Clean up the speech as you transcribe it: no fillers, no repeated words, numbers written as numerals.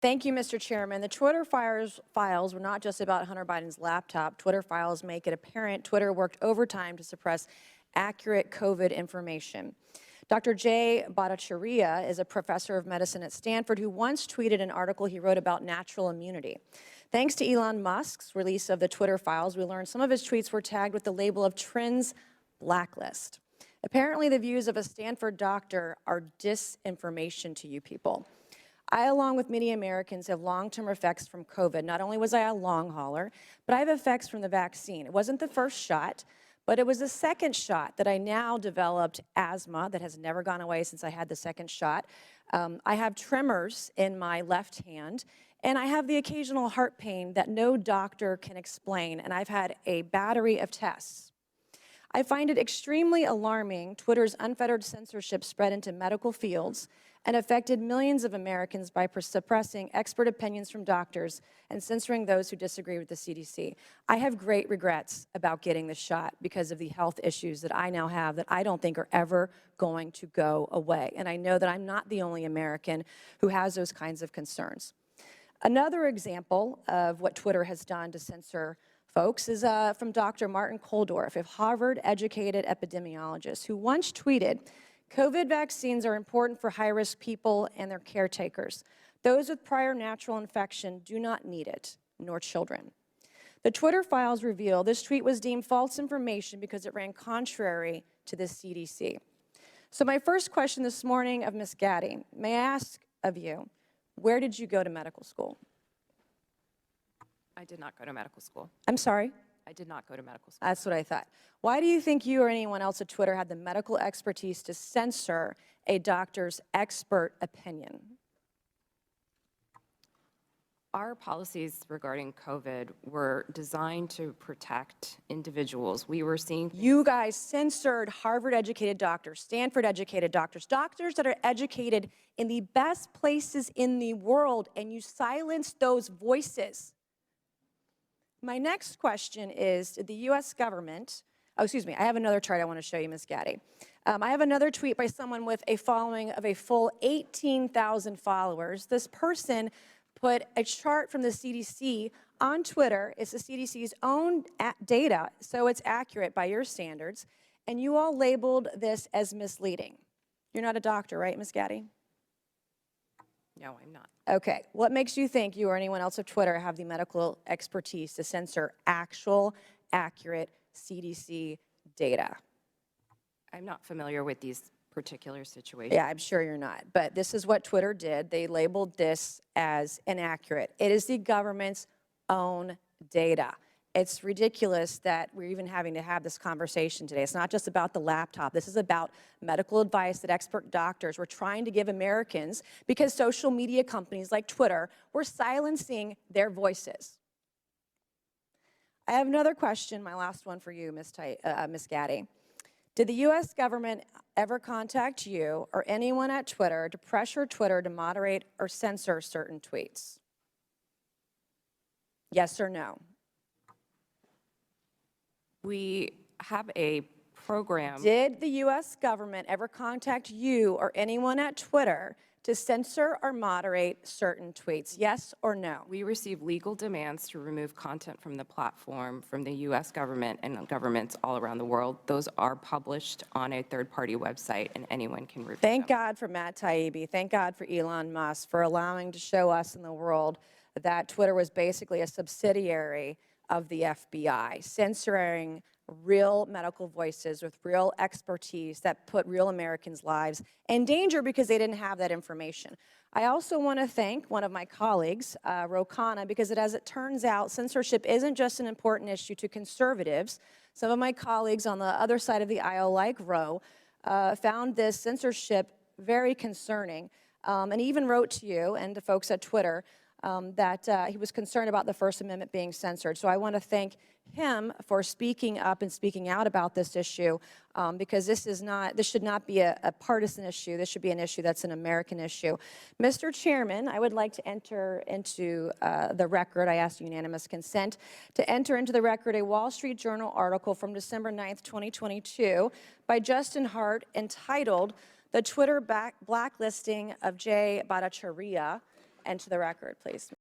Thank you, Mr. Chairman. The Twitter files were not just about Hunter Biden's laptop. Twitter files make it apparent Twitter worked overtime to suppress accurate COVID information. Dr. Jay Bhattacharya is a professor of medicine at Stanford who once tweeted an article he wrote about natural immunity. Thanks to Elon Musk's release of the Twitter files, we learned some of his tweets were tagged with the label of Trends Blacklist. Apparently, the views of a Stanford doctor are disinformation to you people. I, along with many Americans, have long-term effects from COVID. Not only was I a long hauler, but I have effects from the vaccine. It wasn't the first shot, but it was the second shot that I now developed asthma that has never gone away since I had the second shot. I have tremors in my left hand, and I have the occasional heart pain that no doctor can explain, and I've had a battery of tests. I find it extremely alarming Twitter's unfettered censorship spread into medical fields and affected millions of Americans by suppressing expert opinions from doctors and censoring those who disagree with the CDC. I have great regrets about getting the shot because of the health issues that I now have that I don't think are ever going to go away. And I know that I'm not the only American who has those kinds of concerns. Another example of what Twitter has done to censor folks is from Dr. Martin Kulldorff, a Harvard-educated epidemiologist who once tweeted, "COVID vaccines are important for high-risk people and their caretakers. Those with prior natural infection do not need it, nor children." The Twitter files reveal this tweet was deemed false information because it ran contrary to the CDC. So my first question this morning of Ms. Gaddy, may I ask of you, where did you go to medical school? I did not go to medical school. I'm sorry? I did not go to medical school. That's what I thought. Why do you think you or anyone else at Twitter had the medical expertise to censor a doctor's expert opinion? Our policies regarding COVID were designed to protect individuals. We were seeing— You guys censored Harvard-educated doctors, Stanford-educated doctors, doctors that are educated in the best places in the world, and you silenced those voices. My next question is, did the U.S. government, I have another chart I want to show you, Ms. Gaddy. I have another tweet by someone with a following of a full 18,000 followers. This person put a chart from the CDC on Twitter. It's the CDC's own data, so it's accurate by your standards, and you all labeled this as misleading. You're not a doctor, right, Ms. Gaddy? No, I'm not. Okay, what makes you think you or anyone else at Twitter have the medical expertise to censor actual, accurate CDC data? I'm not familiar with these particular situations. Yeah, I'm sure you're not, but this is what Twitter did. They labeled this as inaccurate. It is the government's own data. It's ridiculous that we're even having to have this conversation today. It's not just about the laptop. This is about medical advice that expert doctors were trying to give Americans because social media companies like Twitter were silencing their voices. I have another question, my last one for you, Ms. Gaddy. Did the U.S. government ever contact you or anyone at Twitter to pressure Twitter to moderate or censor certain tweets? Yes or no? We have a program. Did the U.S. government ever contact you or anyone at Twitter to censor or moderate certain tweets? Yes or no? We receive legal demands to remove content from the platform from the U.S. government and governments all around the world. Those are published on a third-party website, and anyone can review Thank them. God for Matt Taibbi. Thank God for Elon Musk for allowing to show us in the world that Twitter was basically a subsidiary of the FBI, censoring real medical voices with real expertise that put real Americans' lives in danger because they didn't have that information. I also want to thank one of my colleagues, Ro Khanna, because as it turns out, censorship isn't just an important issue to conservatives. Some of my colleagues on the other side of the aisle, like Ro, found this censorship very concerning, and even wrote to you and to folks at Twitter that he was concerned about the First Amendment being censored. So I want to thank him for speaking up and speaking out about this issue, because this should not be a partisan issue. This should be an issue that's an American issue. Mr. Chairman, I would like to enter into the record, I ask unanimous consent, to enter into the record a Wall Street Journal article from December 9th, 2022 by Justin Hart entitled "The Twitter Blacklisting of Jay Bhattacharya." and to the record, please.